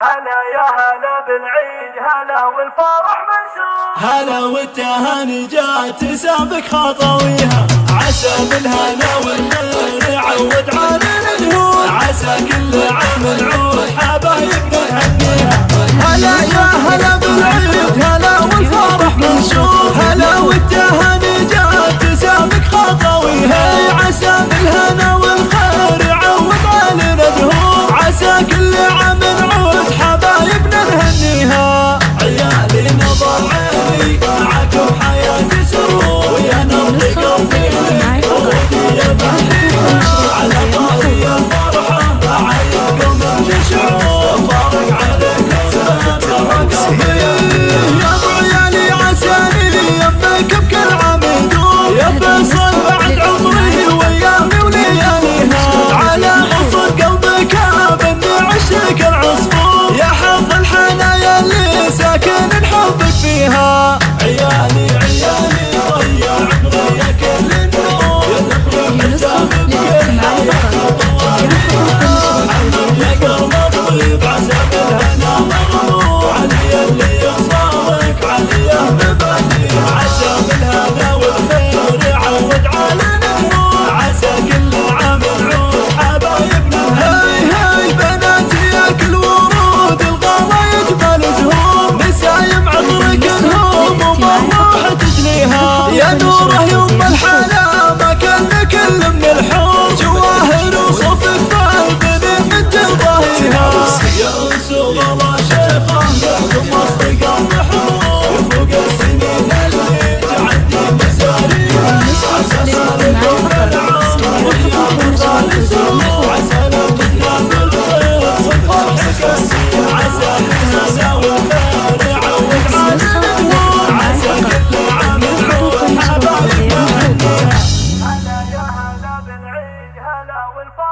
هلا يا هلا بالعيد هلا والفرح منشور، هلا والتهاني جات تسابق خطويها، عسى بالهنا والخير يعود علينا الهون، عسى كل عام نعود حبايبنا نهنيها. هلا يا هلا بالعيد هلا والفرح منشور، هلا والتهاني جات تسابق خطويها، عسى بالهنا والخير يعود علينا الهون، عسى كل عام نعود حبايبنا نهنيها. عيالي نظر عيني معاكم حياتي سرور، ويا نبض قلبي ودي يا بهديها، على طاري الفرحة أعيدكم بشعور، مبارك عليكم تبارك يا ابو عيالي، عساني يمك بكل عام يدور، يا فيصل بعد عمري وايامي ولياليها، على قصد قلبك ابني عشق العصفور، يا حظ الحنايا اللي ساكن نحبك فيها. عيالي عيالي ضيع عمري يا كل النور، يدخل حسابك يا قلب الطيب عسى بالهنا مغمور، علي اللي يخصارك عليه مبادئ، عسى بالهنا والخير يعود علينا النور، عسى كل عام نعود حبايبنا. هاي هاي بناتي ياكل ورود الغلا يجمل زهور، نسايم عطرك الهوم ومروحة تجنيها، يا نوره يوم الحلا ما كان كل من الحور، جواهر وصفك فالبنين من تضاهيها، يا انس وغلا شيخه يحكم اصدقاء النحور، فوق السنين اللي تعدي مساريها، عسى صالح العمر وايام خالصه، عسى نبتنا بالخير صفحك السير، عسى الهنا والخير يعود علينا النور، عسى كل عام نعود حبايبنا نهنيها. هلا يا هلا بالعيد هلا والفرح